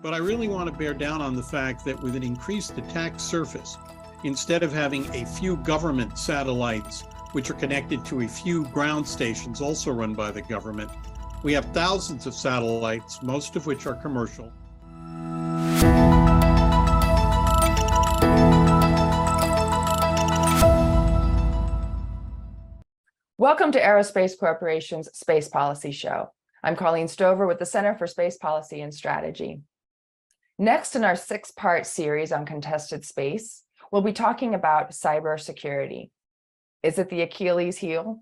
But I really want to bear down on the fact that with an increased attack surface, instead of having a few government satellites, which are connected to a few ground stations also run by the government, we have thousands of satellites, most of which are commercial. Welcome to Aerospace Corporation's Space Policy Show. I'm Colleen Stover with the Center for Space Policy and Strategy. Next in our 6-part series on contested space, we'll be talking about cybersecurity. Is it the Achilles heel?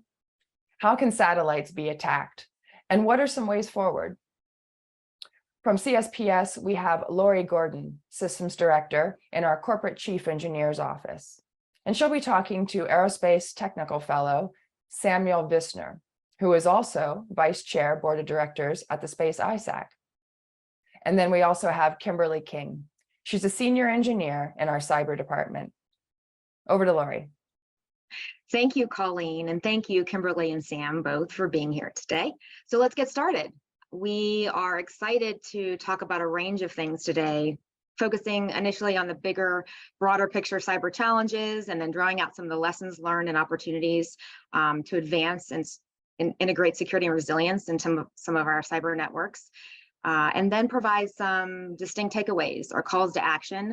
How can satellites be attacked? And what are some ways forward? From CSPS, we have Lori Gordon, Systems Director in our Corporate Chief Engineer's Office. And she'll be talking to Aerospace Technical Fellow Samuel Visner, who is also Vice Chair, Board of Directors at the Space ISAC. And then we also have Kimberly King. She's a Senior Engineer in our Cyber Department. Over to Lori. Thank you, Colleen, and thank you, Kimberly and Sam, both for being here today. So let's get started. We are excited to talk about a range of things today, focusing initially on the bigger, broader picture cyber challenges, and then drawing out some of the lessons learned and opportunities to advance and integrate security and resilience into some of our cyber networks, and then provide some distinct takeaways or calls to action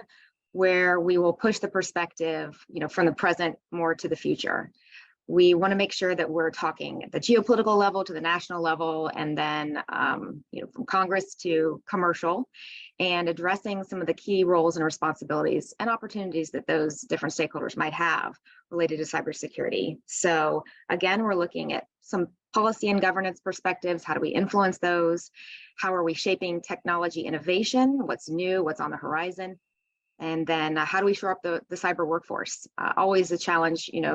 where we will push the perspective, from the present more to the future. We want to make sure that we're talking at the geopolitical level to the national level, and then from Congress to commercial, and addressing some of the key roles and responsibilities and opportunities that those different stakeholders might have related to cybersecurity. So again, we're looking at some policy and governance perspectives. How do we influence those? How are we shaping technology innovation? What's new? What's on the horizon? And then how do we shore up the cyber workforce? Always a challenge, in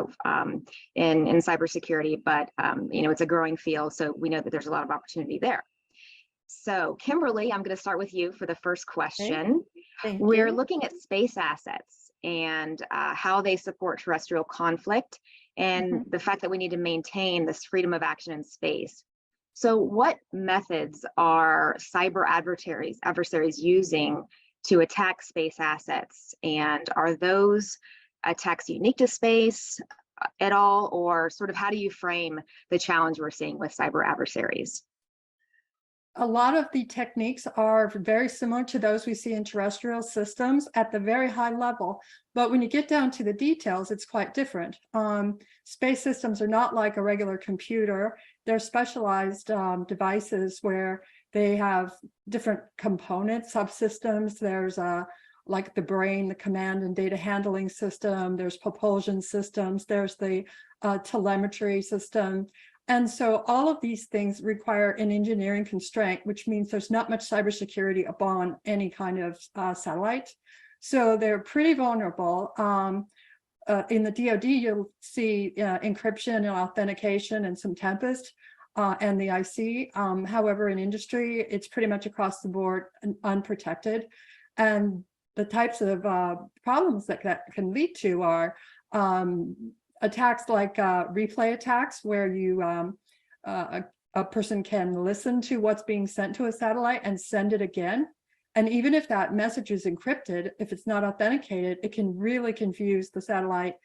cybersecurity, but it's a growing field, so we know that there's a lot of opportunity there. So Kimberly, I'm going to start with you for the first question. We're looking at space assets and how they support terrestrial conflict, and the fact that we need to maintain this freedom of action in space. So what methods are cyber adversaries using to attack space assets? And are those attacks unique to space at all, or sort of how do you frame the challenge we're seeing with cyber adversaries? A lot of the techniques are very similar to those we see in terrestrial systems at the very high level, but when you get down to the details, it's quite different. Space systems are not like a regular computer. They're specialized devices where they have different components, subsystems. There's like the brain, the command and data handling system. There's propulsion systems. There's the telemetry system. And so all of these things require an engineering constraint, which means there's not much cybersecurity upon any kind of satellite. So they're pretty vulnerable. In the DoD, you'll see encryption and authentication and some Tempest and the IC. However, in industry, it's pretty much across the board and unprotected. And the types of problems that can lead to are attacks like replay attacks, where you a person can listen to what's being sent to a satellite and send it again. And even if that message is encrypted, if it's not authenticated, it can really confuse the satellite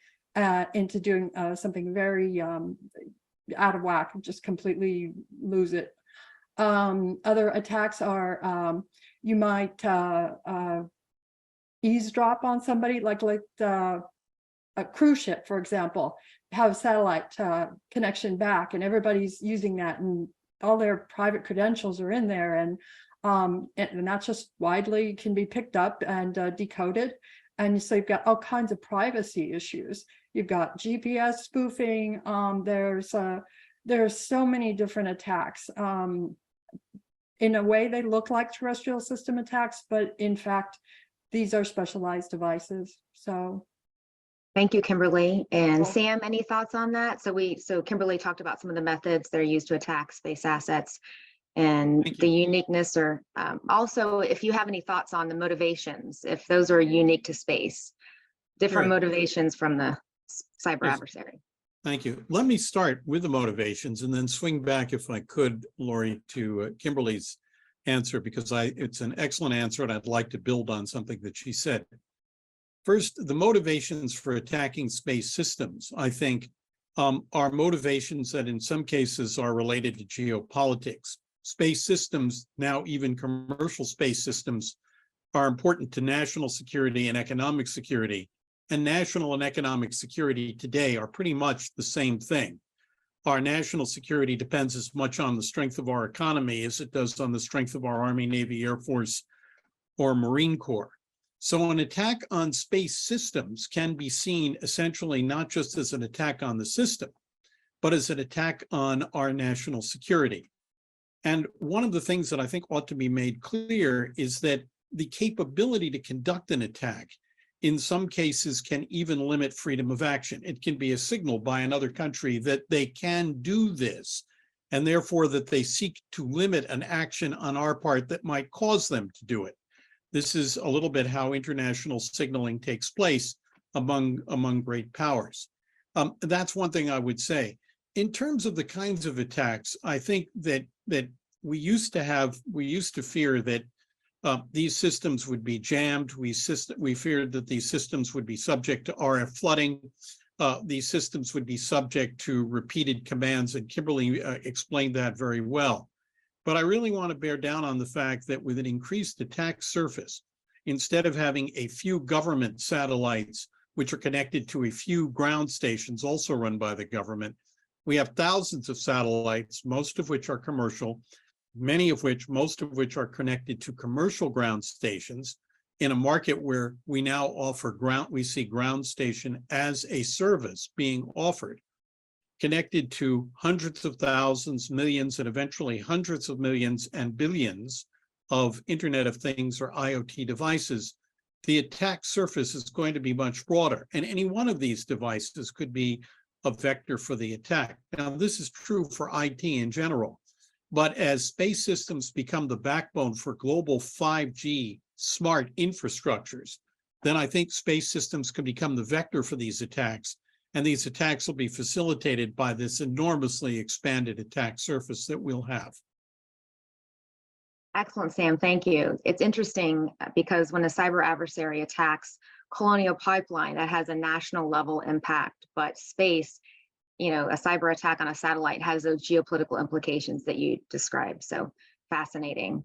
into doing something very out of whack, and just completely lose it. Other attacks are you might eavesdrop on somebody, like a cruise ship, for example, have satellite connection back, and everybody's using that, and all their private credentials are in there, and that's just widely can be picked up and decoded. And so you've got all kinds of privacy issues. You've got GPS spoofing. There's so many different attacks. In a way, they look like terrestrial system attacks, but in fact, these are specialized devices. So. Thank you, Kimberly. And Sam, any thoughts on that? So Kimberly talked about some of the methods that are used to attack space assets and the uniqueness, or also if you have any thoughts on the motivations, if those are unique to space, different motivations from the cyber adversary. Thank you. Let me start with the motivations and then swing back, if I could, Lori, to Kimberly's answer because it's an excellent answer and I'd like to build on something that she said. First, the motivations for attacking space systems, I think, are motivations that in some cases are related to geopolitics. Space systems, now even commercial space systems, are important to national security and economic security. And national and economic security today are pretty much the same thing. Our national security depends as much on the strength of our economy as it does on the strength of our Army, Navy, Air Force, or Marine Corps. So an attack on space systems can be seen essentially not just as an attack on the system, but as an attack on our national security. And one of the things that I think ought to be made clear is that the capability to conduct an attack in some cases can even limit freedom of action. It can be a signal by another country that they can do this, and therefore that they seek to limit an action on our part that might cause them to do it. This is a little bit how international signaling takes place among great powers. That's one thing I would say. In terms of the kinds of attacks, I think that we used to fear that these systems would be jammed. We feared that these systems would be subject to RF flooding. These systems would be subject to repeated commands, and Kimberly explained that very well. But I really want to bear down on the fact that with an increased attack surface, instead of having a few government satellites, which are connected to a few ground stations also run by the government, we have thousands of satellites, most of which are commercial, most of which are connected to commercial ground stations in a market where we now offer we see ground station as a service being offered, connected to hundreds of thousands, millions, and eventually hundreds of millions and billions of Internet of Things or IoT devices. The attack surface is going to be much broader, and any one of these devices could be a vector for the attack. Now, this is true for IT in general, but as space systems become the backbone for global 5G smart infrastructures, then I think space systems can become the vector for these attacks, and these attacks will be facilitated by this enormously expanded attack surface that we'll have. Excellent, Sam. Thank you. It's interesting because when a cyber adversary attacks Colonial Pipeline, that has a national level impact, but space, a cyber attack on a satellite has those geopolitical implications that you described. So fascinating.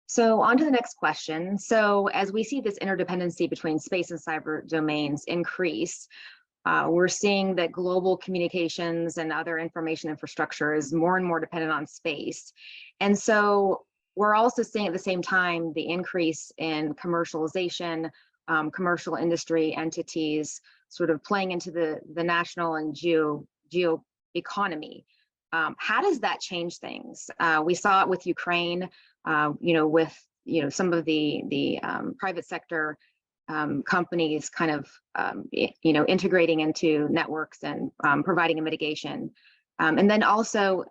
So on to the next question. So as we see this interdependency between space and cyber domains increase, we're seeing that global communications and other information infrastructure is more and more dependent on space. And so we're also seeing at the same time the increase in commercialization, commercial industry entities sort of playing into the national and geo economy. How does that change things? We saw it with Ukraine, with some of the private sector companies kind of integrating into networks and providing a mitigation. And then also,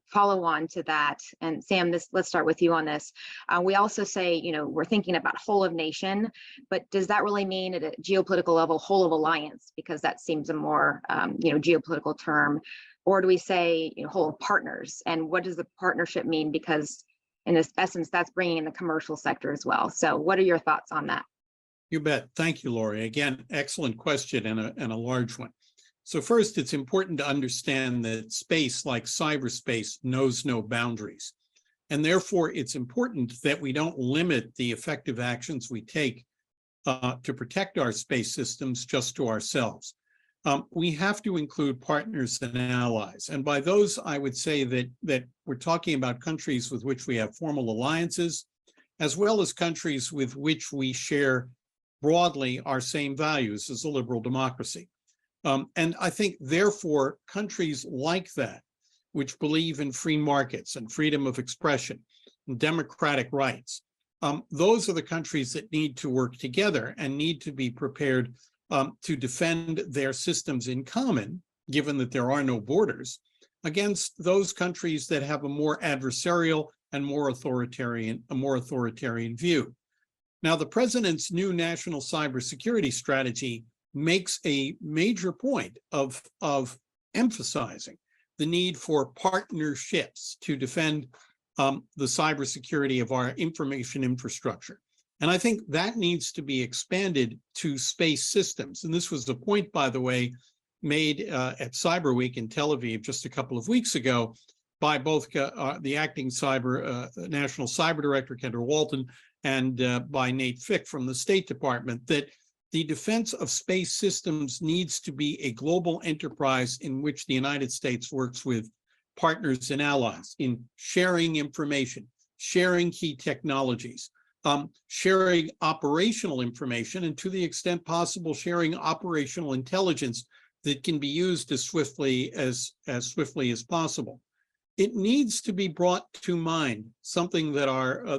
follow on to that. And Sam, let's start with you on this. We also say, we're thinking about whole of nation, but does that really mean at a geopolitical level, whole of alliance? Because that seems a more, geopolitical term. Or do we say, whole of partners? And what does the partnership mean? Because in essence, that's bringing in the commercial sector as well. So what are your thoughts on that? You bet. Thank you, Lori. Again, excellent question and a large one. So first, it's important to understand that space, like cyberspace, knows no boundaries. And therefore, it's important that we don't limit the effective actions we take to protect our space systems just to ourselves. We have to include partners and allies. And by those, I would say that we're talking about countries with which we have formal alliances, as well as countries with which we share broadly our same values as a liberal democracy. And I think, therefore, countries like that, which believe in free markets and freedom of expression and democratic rights, those are the countries that need to work together and need to be prepared to defend their systems in common, given that there are no borders, against those countries that have a more adversarial and more authoritarian view. Now, the president's new national cybersecurity strategy makes a major point of emphasizing the need for partnerships to defend the cybersecurity of our information infrastructure. And I think that needs to be expanded to space systems. And this was the point, by the way, made at Cyber Week in Tel Aviv just a couple of weeks ago by both the acting National Cyber Director, Kendra Walton, and by Nate Fick from the State Department, that the defense of space systems needs to be a global enterprise in which the United States works with partners and allies in sharing information, sharing key technologies, sharing operational information, and to the extent possible, sharing operational intelligence that can be used as swiftly as possible. It needs to be brought to mind something that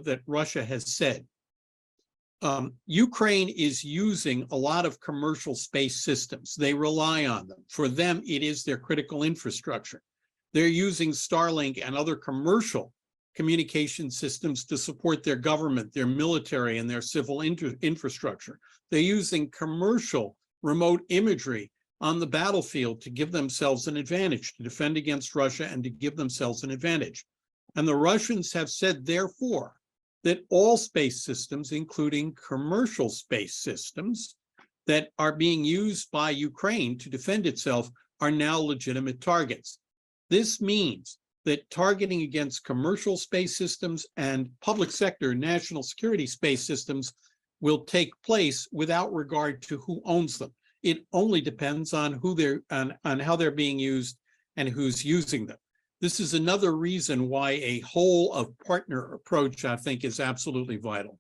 that Russia has said. Ukraine is using a lot of commercial space systems. They rely on them. For them, it is their critical infrastructure. They're using Starlink and other commercial communication systems to support their government, their military, and their civil infrastructure. They're using commercial remote imagery on the battlefield to give themselves an advantage, to defend against Russia and to give themselves an advantage. And the Russians have said, therefore, that all space systems, including commercial space systems that are being used by Ukraine to defend itself, are now legitimate targets. This means that targeting against commercial space systems and public sector national security space systems will take place without regard to who owns them. It only depends on on how they're being used and who's using them. This is another reason why a whole of partner approach, I think, is absolutely vital.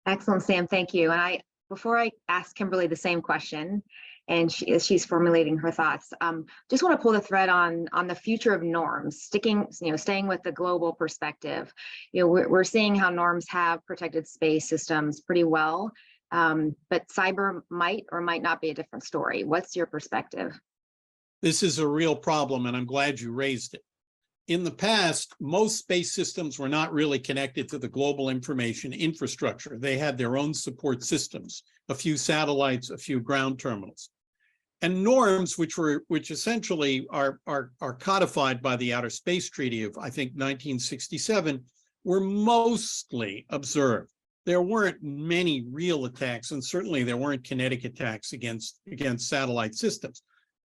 Excellent, Sam. Thank you. And before I ask Kimberly the same question, and she's formulating her thoughts, just want to pull the thread on the future of norms, staying with the global perspective. We're seeing how norms have protected space systems pretty well, but cyber might or might not be a different story. What's your perspective? This is a real problem, and I'm glad you raised it. In the past, most space systems were not really connected to the global information infrastructure. They had their own support systems, a few satellites, a few ground terminals. And norms, which essentially are codified by the Outer Space Treaty of, I think, 1967, were mostly observed. There weren't many real attacks, and certainly there weren't kinetic attacks against satellite systems,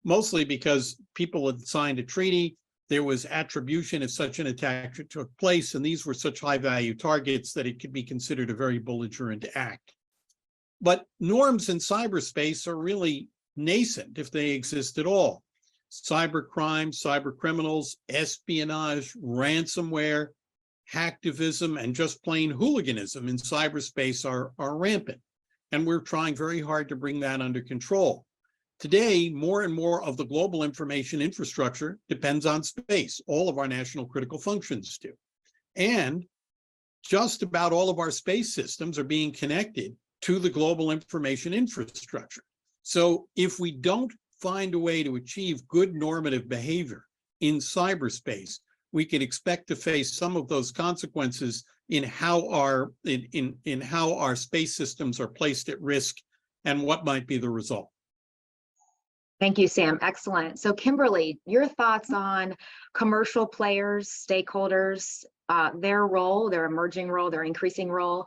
mostly because people had signed a treaty. There was attribution if such an attack took place, and these were such high-value targets that it could be considered a very belligerent act. But norms in cyberspace are really nascent, if they exist at all. Cybercrime, cyber criminals, espionage, ransomware, hacktivism, and just plain hooliganism in cyberspace are rampant. And we're trying very hard to bring that under control. Today, more and more of the global information infrastructure depends on space. All of our national critical functions do. And just about all of our space systems are being connected to the global information infrastructure. So if we don't find a way to achieve good normative behavior in cyberspace, we can expect to face some of those consequences in how our space systems are placed at risk and what might be the result. Thank you, Sam. Excellent. So Kimberly, your thoughts on commercial players, stakeholders, their role, their emerging role, their increasing role.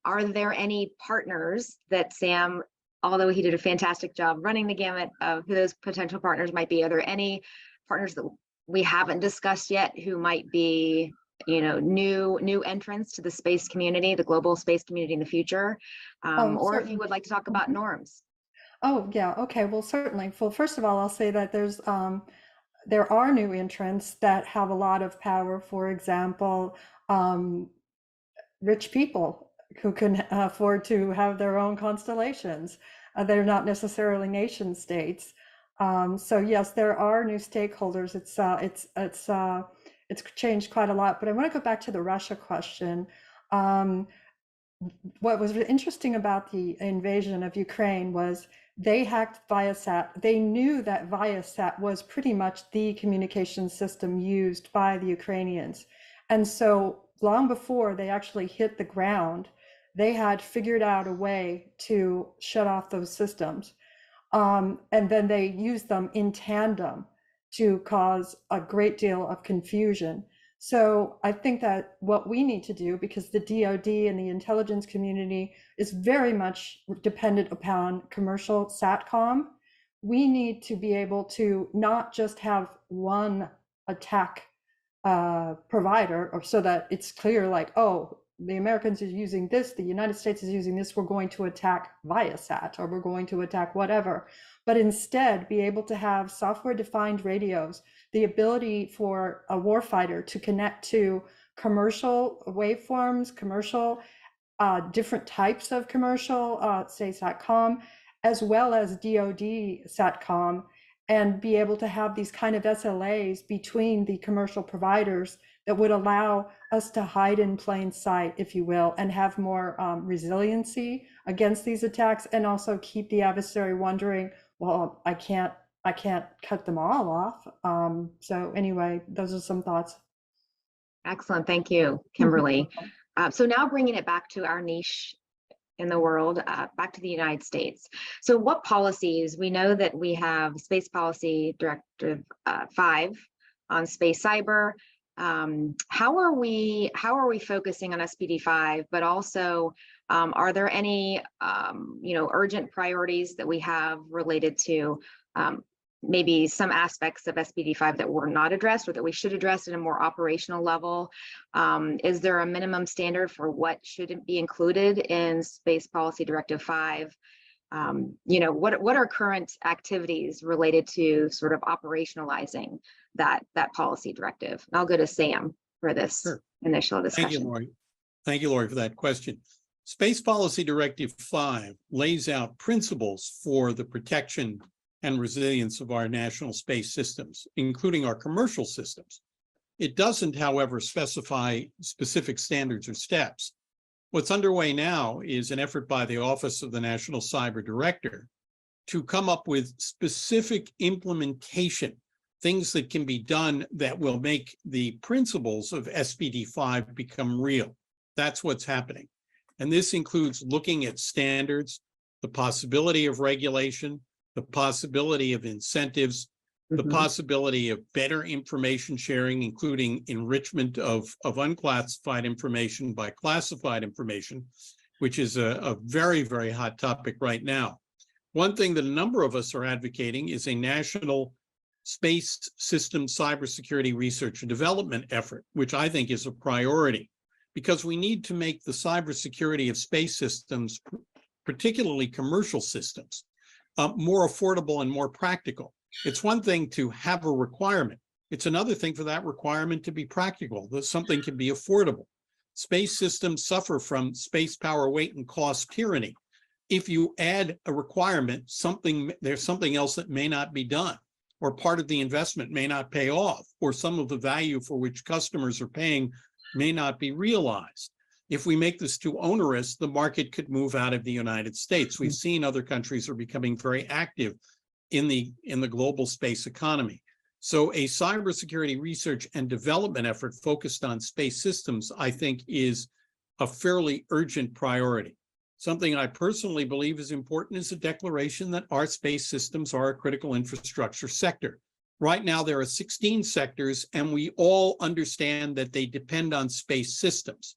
Are there any partners that Sam, although he did a fantastic job running the gamut of who those potential partners might be, are there any partners that we haven't discussed yet who might be, new entrants to the space community, the global space community in the future? Or if you would like to talk about norms. Oh, yeah. Okay. Well, certainly. Well, first of all, I'll say that there are new entrants that have a lot of power. For example, rich people who can afford to have their own constellations. They're not necessarily nation states. So yes, there are new stakeholders. It's changed quite a lot. But I want to go back to the Russia question. What was interesting about the invasion of Ukraine was they hacked Viasat. They knew that Viasat was pretty much the communication system used by the Ukrainians. And so long before they actually hit the ground, they had figured out a way to shut off those systems. And then they used them in tandem to cause a great deal of confusion. So I think that what we need to do, because the DoD and the intelligence community is very much dependent upon commercial SATCOM, we need to be able to not just have one attack provider, or so that it's clear, like, oh, the Americans are using this, the United States is using this, we're going to attack Viasat, or we're going to attack whatever, but instead be able to have software-defined radios, the ability for a warfighter to connect to commercial waveforms, commercial, different types of commercial, say SATCOM, as well as DoD SATCOM, and be able to have these kind of SLAs between the commercial providers that would allow us to hide in plain sight, if you will, and have more resiliency against these attacks, and also keep the adversary wondering, well, I can't cut them all off. So anyway, those are some thoughts. Excellent. Thank you, Kimberly. So now bringing it back to our niche in the world, back to the United States. So what policies? We know that we have Space Policy Directive 5 on space cyber. How are we focusing on SPD 5, but also are there any urgent priorities that we have related to maybe some aspects of SPD 5 that were not addressed, or that we should address at a more operational level? Is there a minimum standard for what should be included in Space Policy Directive 5? What are current activities related to sort of operationalizing that policy directive? And I'll go to Sam for this initial discussion. Thank you, Lori. Thank you, Lori, for that question. Space Policy Directive 5 lays out principles for the protection and resilience of our national space systems, including our commercial systems. It doesn't, however, specify specific standards or steps. What's underway now is an effort by the Office of the National Cyber Director to come up with specific implementation, things that can be done that will make the principles of SPD 5 become real. That's what's happening. And this includes looking at standards, the possibility of regulation, the possibility of incentives, the possibility of better information sharing, including enrichment of unclassified information by classified information, which is a very, very hot topic right now. One thing that a number of us are advocating is a national space system cybersecurity research and development effort, which I think is a priority, because we need to make the cybersecurity of space systems, particularly commercial systems, more affordable and more practical. It's one thing to have a requirement. It's another thing for that requirement to be practical, that something can be affordable. Space systems suffer from space, power, weight, and cost tyranny. If you add a requirement, there's something else that may not be done, or part of the investment may not pay off, or some of the value for which customers are paying may not be realized. If we make this too onerous, the market could move out of the United States. We've seen other countries are becoming very active in the global space economy. So a cybersecurity research and development effort focused on space systems, I think, is a fairly urgent priority. Something I personally believe is important is a declaration that our space systems are a critical infrastructure sector. Right now, there are 16 sectors, and we all understand that they depend on space systems.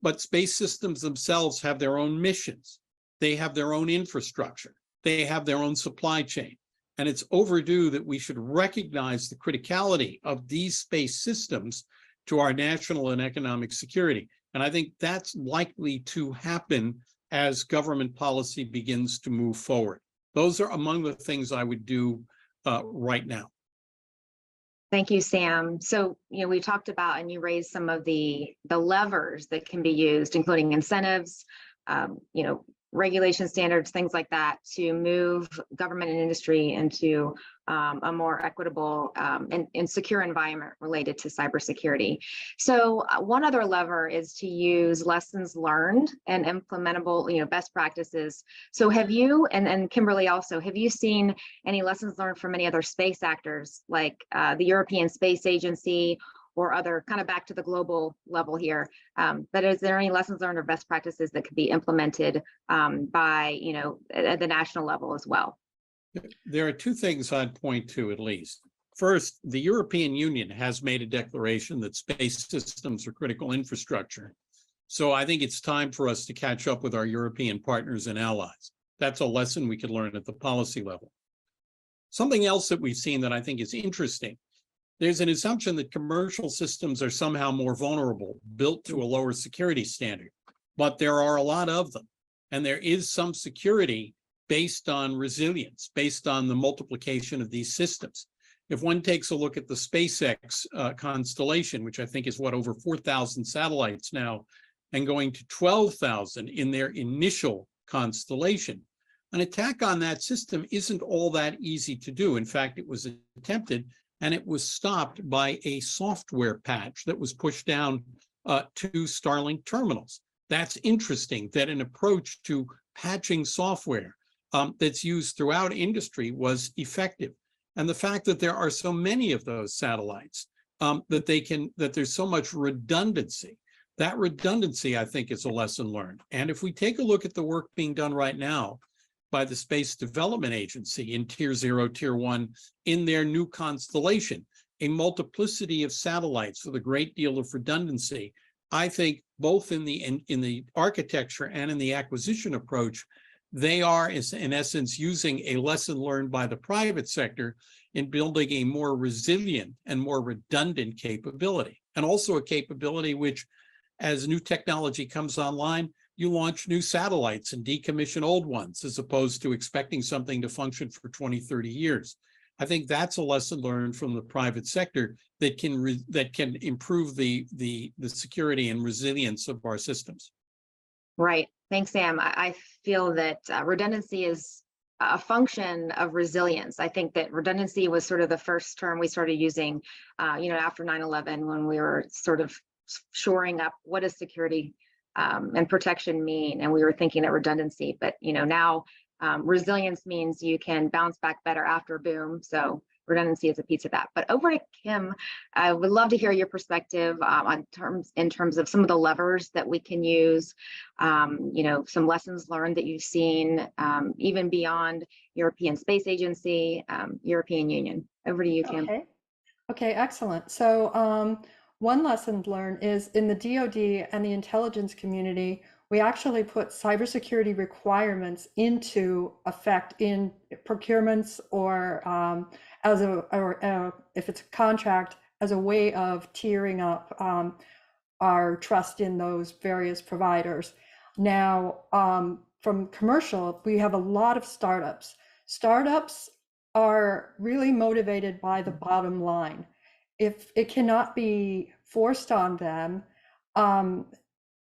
But space systems themselves have their own missions. They have their own infrastructure. They have their own supply chain. And it's overdue that we should recognize the criticality of these space systems to our national and economic security. And I think that's likely to happen as government policy begins to move forward. Those are among the things I would do right now. Thank you, Sam. So, we talked about, and you raised some of the levers that can be used, including incentives, regulation standards, things like that, to move government and industry into a more equitable and secure environment related to cybersecurity. So one other lever is to use lessons learned and implementable, best practices. So have you, and Kimberly also, have you seen any lessons learned from any other space actors, like the European Space Agency, or other, kind of back to the global level here, but is there any lessons learned or best practices that could be implemented by, at the national level as well? There are two things I'd point to, at least. First, the European Union has made a declaration that space systems are critical infrastructure. So I think it's time for us to catch up with our European partners and allies. That's a lesson we could learn at the policy level. Something else that we've seen that I think is interesting, there's an assumption that commercial systems are somehow more vulnerable, built to a lower security standard, but there are a lot of them. And there is some security based on resilience, based on the multiplication of these systems. If one takes a look at the SpaceX constellation, which I think is over 4,000 satellites now, and going to 12,000 in their initial constellation, an attack on that system isn't all that easy to do. In fact, it was attempted and it was stopped by a software patch that was pushed down to Starlink terminals. That's interesting that an approach to patching software that's used throughout industry was effective. And the fact that there are so many of those satellites, that there's so much redundancy, that redundancy, I think, is a lesson learned. And if we take a look at the work being done right now by the Space Development Agency in Tier 0, Tier 1, in their new constellation, a multiplicity of satellites with a great deal of redundancy, I think both in the architecture and in the acquisition approach, they are, in essence, using a lesson learned by the private sector in building a more resilient and more redundant capability, and also a capability which, as new technology comes online, you launch new satellites and decommission old ones, as opposed to expecting something to function for 20, 30 years. I think that's a lesson learned from the private sector that can improve the security and resilience of our systems. Right. Thanks, Sam. I feel that redundancy is a function of resilience. I think that redundancy was sort of the first term we started using, after 9/11, when we were sort of shoring up what does security and protection mean, and we were thinking that redundancy. But now resilience means you can bounce back better after a boom. So redundancy is a piece of that. But over to Kim, I would love to hear your perspective in terms of some of the levers that we can use, some lessons learned that you've seen, even beyond European Space Agency, European Union. Over to you, Kim. Okay, excellent. So one lesson learned is in the DoD and the intelligence community, we actually put cybersecurity requirements into effect in procurements or if it's a contract, as a way of tiering up our trust in those various providers. Now, from commercial, we have a lot of startups. Startups are really motivated by the bottom line. If it cannot be forced on them,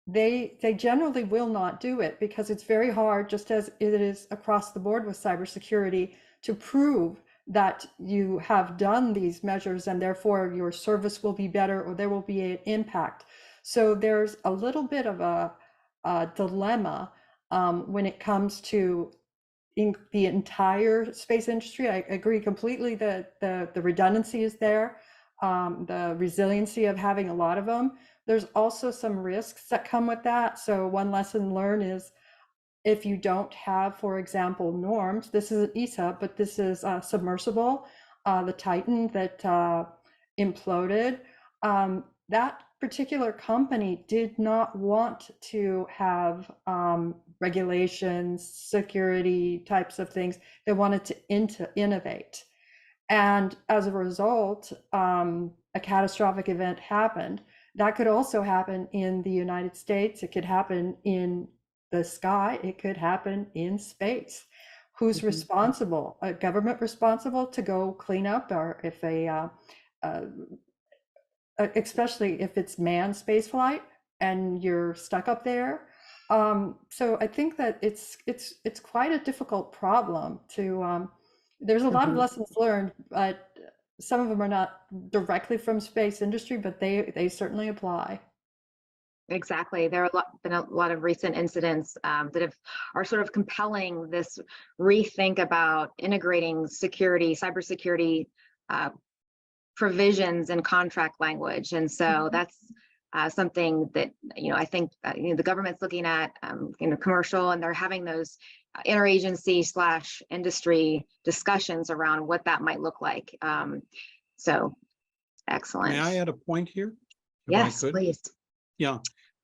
they generally will not do it, because it's very hard, just as it is across the board with cybersecurity, to prove that you have done these measures and therefore your service will be better or there will be an impact. So there's a little bit of a dilemma when it comes to the entire space industry. I agree completely that the redundancy is there, the resiliency of having a lot of them. There's also some risks that come with that. So one lesson learned is, if you don't have, for example, norms, this is an ESA, but this is submersible, the Titan that imploded. That particular company did not want to have regulations, security types of things. They wanted to innovate. And as a result, a catastrophic event happened. That could also happen in the United States. It could happen in the sky. It could happen in space. Who's responsible? A government responsible to go clean up, or if especially if it's manned space flight and you're stuck up there. So I think that it's quite a difficult problem to. There's a lot of lessons learned, but some of them are not directly from space industry, but they certainly apply. Exactly. There have been a lot of recent incidents that are sort of compelling this rethink about integrating security, cybersecurity provisions and contract language. And so that's something that, I think the government's looking at, commercial, and they're having those interagency / industry discussions around what that might look like. So excellent. May I add a point here? If Yes, I could? please. Yeah,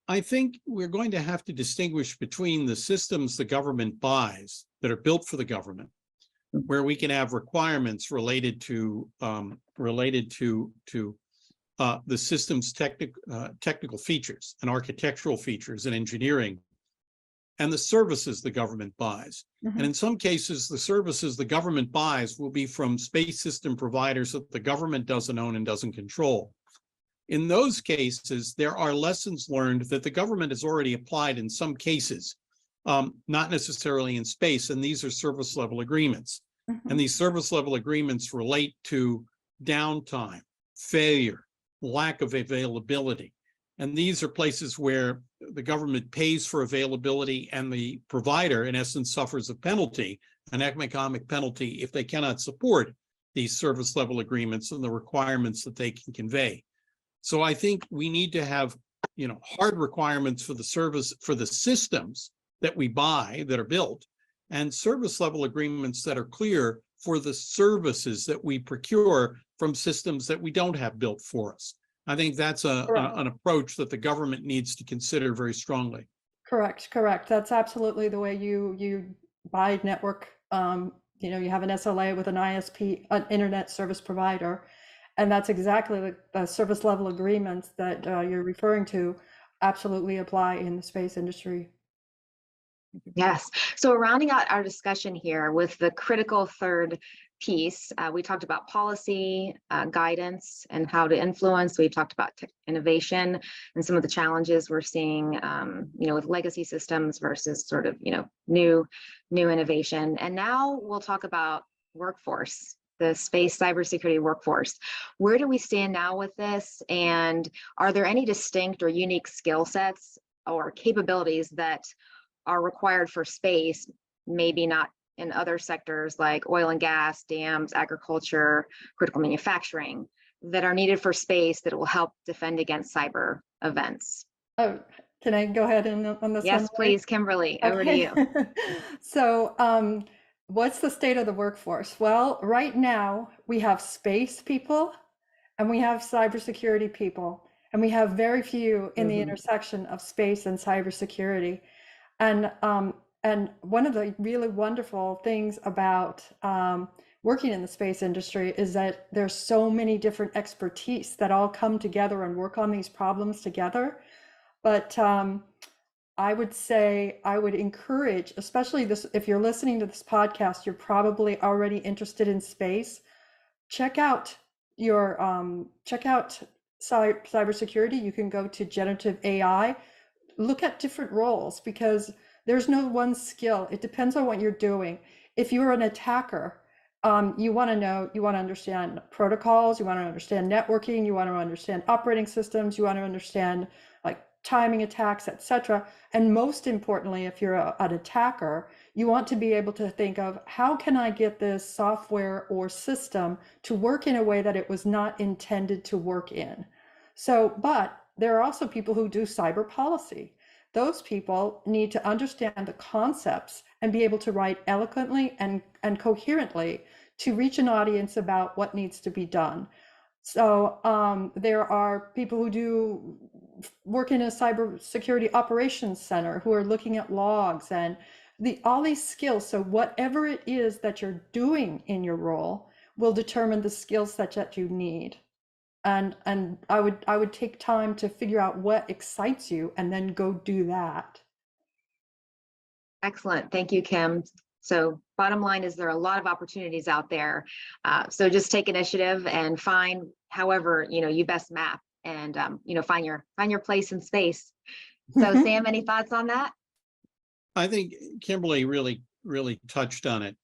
I think we're going to have to distinguish between the systems the government buys that are built for the government, where we can have requirements related to the system's technical features and architectural features and engineering, and the services the government buys. And in some cases, the services the government buys will be from space system providers that the government doesn't own and doesn't control. In those cases, there are lessons learned that the government has already applied in some cases, not necessarily in space, and these are service level agreements. And these service level agreements relate to downtime, failure, lack of availability. And these are places where the government pays for availability and the provider, in essence, suffers a penalty, an economic penalty, if they cannot support these service level agreements and the requirements that they can convey. So I think we need to have, hard requirements for the service, for the systems that we buy that are built, and service level agreements that are clear for the services that we procure from systems that we don't have built for us. I think that's an approach that the government needs to consider very strongly. Correct. That's absolutely the way you buy network. You have an SLA with an ISP, an internet service provider, and that's exactly the service level agreements that you're referring to absolutely apply in the space industry. Yes. So rounding out our discussion here with the critical third piece, we talked about policy, guidance, and how to influence. We've talked about innovation and some of the challenges we're seeing, with legacy systems versus sort of, new innovation. And now we'll talk about workforce, the space cybersecurity workforce. Where do we stand now with this? And are there any distinct or unique skill sets or capabilities that are required for space, maybe not in other sectors like oil and gas, dams, agriculture, critical manufacturing, that are needed for space that will help defend against cyber events? Oh, can I go ahead on this? Yes, one? please, Kimberly, over to you. So what's the state of the workforce? Well, right now we have space people and we have cybersecurity people, and we have very few in the intersection of space and cybersecurity. And one of the really wonderful things about working in the space industry is that there's so many different expertise that all come together and work on these problems together. But I would say I would encourage, especially this, if you're listening to this podcast, you're probably already interested in space. Check out cybersecurity. You can go to generative AI. Look at different roles, because there's no one skill. It depends on what you're doing. If you're an attacker, you want to understand protocols, you want to understand networking, you want to understand operating systems, you want to understand like timing attacks, etc. And most importantly, if you're an attacker, you want to be able to think of, how can I get this software or system to work in a way that it was not intended to work in? So, but there are also people who do cyber policy. Those people need to understand the concepts and be able to write eloquently and coherently to reach an audience about what needs to be done. So there are people who do work in a cybersecurity operations center who are looking at logs and all these skills. So whatever it is that you're doing in your role will determine the skill set that you need. And I would take time to figure out what excites you and then go do that. Excellent. Thank you, Kim. So bottom line is there are a lot of opportunities out there. So just take initiative and find however, you best map and, find your place in space. So Sam, any thoughts on that? I think Kimberly really touched on it.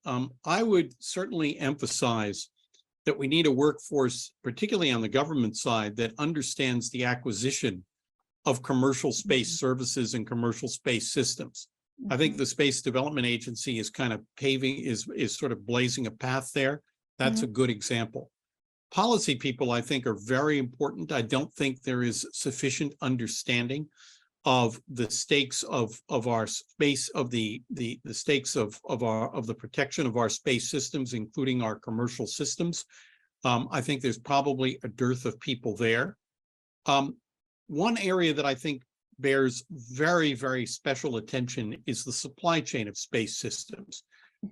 I would certainly emphasize that we need a workforce, particularly on the government side, that understands the acquisition of commercial space services and commercial space systems. I think the Space Development Agency is kind of is sort of blazing a path there. That's a good example. Policy people, I think, are very important. I don't think there is sufficient understanding of the stakes of our space, of the stakes of the protection of our space systems, including our commercial systems. I think there's probably a dearth of people there. One area that I think bears very, very special attention is the supply chain of space systems.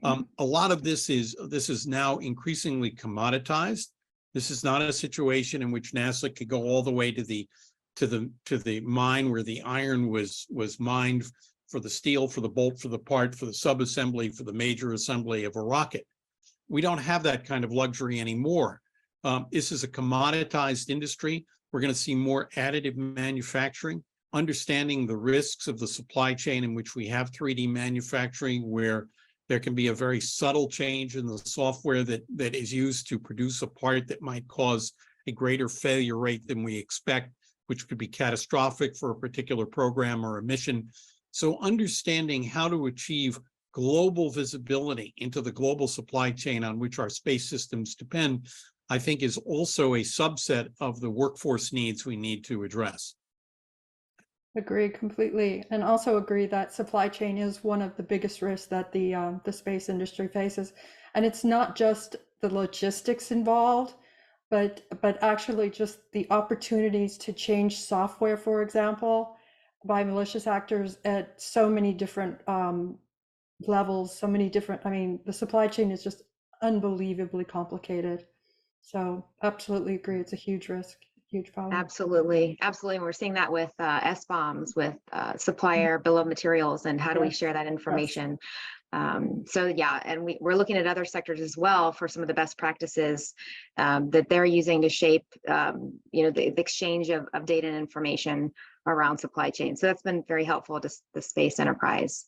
A lot of this is now increasingly commoditized. This is not a situation in which NASA could go all the way to the mine where the iron was mined for the steel, for the bolt, for the part, for the sub-assembly, for the major assembly of a rocket. We don't have that kind of luxury anymore. This is a commoditized industry. We're going to see more additive manufacturing, understanding the risks of the supply chain in which we have 3D manufacturing, where there can be a very subtle change in the software that is used to produce a part that might cause a greater failure rate than we expect, which could be catastrophic for a particular program or a mission. So understanding how to achieve global visibility into the global supply chain on which our space systems depend, I think is also a subset of the workforce needs we need to address. Agree completely, and also agree that supply chain is one of the biggest risks that the space industry faces. And it's not just the logistics involved, but actually just the opportunities to change software, for example, by malicious actors at so many different levels, so many different, I mean, the supply chain is just unbelievably complicated. So absolutely agree, it's a huge risk. Huge problem. Absolutely. Absolutely. And we're seeing that with SBOMs, with supplier bill of materials, and how do we share that information? So yeah, and we're looking at other sectors as well for some of the best practices that they're using to shape, the exchange of data and information around supply chain. So that's been very helpful to the space enterprise.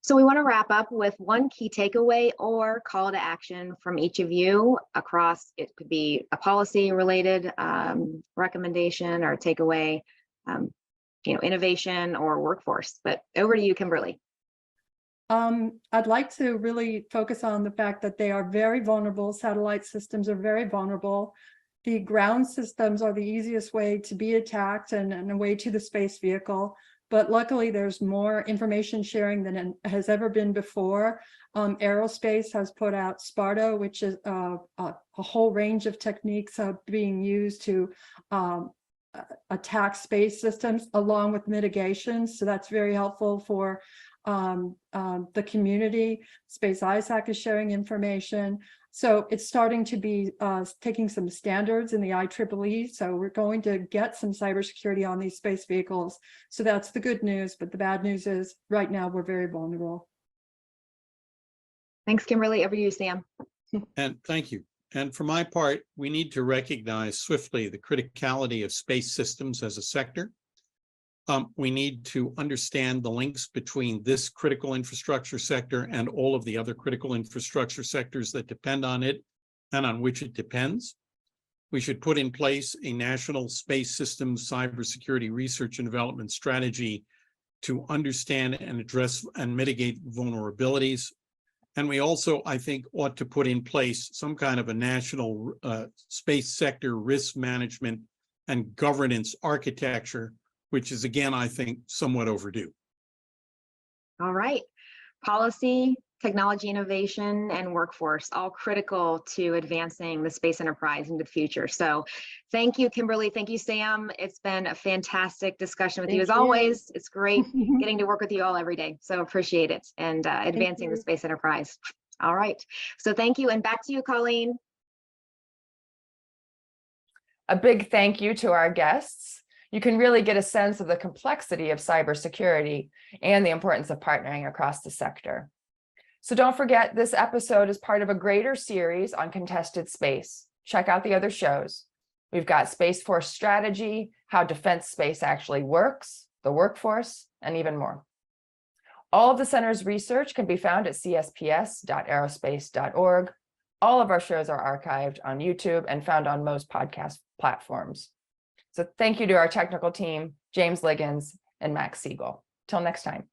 So we want to wrap up with one key takeaway or call to action from each of you across, it could be a policy related recommendation or takeaway, innovation or workforce, but over to you, Kimberly. I'd like to really focus on the fact that they are very vulnerable. Satellite systems are very vulnerable. The ground systems are the easiest way to be attacked and a way to the space vehicle. But luckily, there's more information sharing than has ever been before. Aerospace has put out Sparta, which is a whole range of techniques being used to attack space systems along with mitigation. So that's very helpful for the community. Space ISAC is sharing information. So it's starting to be taking some standards in the IEEE. So we're going to get some cybersecurity on these space vehicles. So that's the good news. But the bad news is right now we're very vulnerable. Thanks, Kimberly. Over to you, Sam. And thank you. And for my part, we need to recognize swiftly the criticality of space systems as a sector. We need to understand the links between this critical infrastructure sector and all of the other critical infrastructure sectors that depend on it and on which it depends. We should put in place a national space systems cybersecurity research and development strategy to understand and address and mitigate vulnerabilities. And we also, I think, ought to put in place some kind of a national space sector risk management and governance architecture, which is, again, I think, somewhat overdue. All right. Policy, technology innovation, and workforce, all critical to advancing the space enterprise into the future. So thank you, Kimberly. Thank you, Sam. It's been a fantastic discussion with you as always. It's great getting to work with you all every day. So appreciate it and advancing the space enterprise. All right. So thank you. And back to you, Colleen. A big thank you to our guests. You can really get a sense of the complexity of cybersecurity and the importance of partnering across the sector. So don't forget, this episode is part of a greater series on contested space. Check out the other shows. We've got Space Force Strategy, how defense space actually works, the workforce, and even more. All of the center's research can be found at csps.aerospace.org. All of our shows are archived on YouTube and found on most podcast platforms. So thank you to our technical team, James Liggins and Max Siegel. Till next time.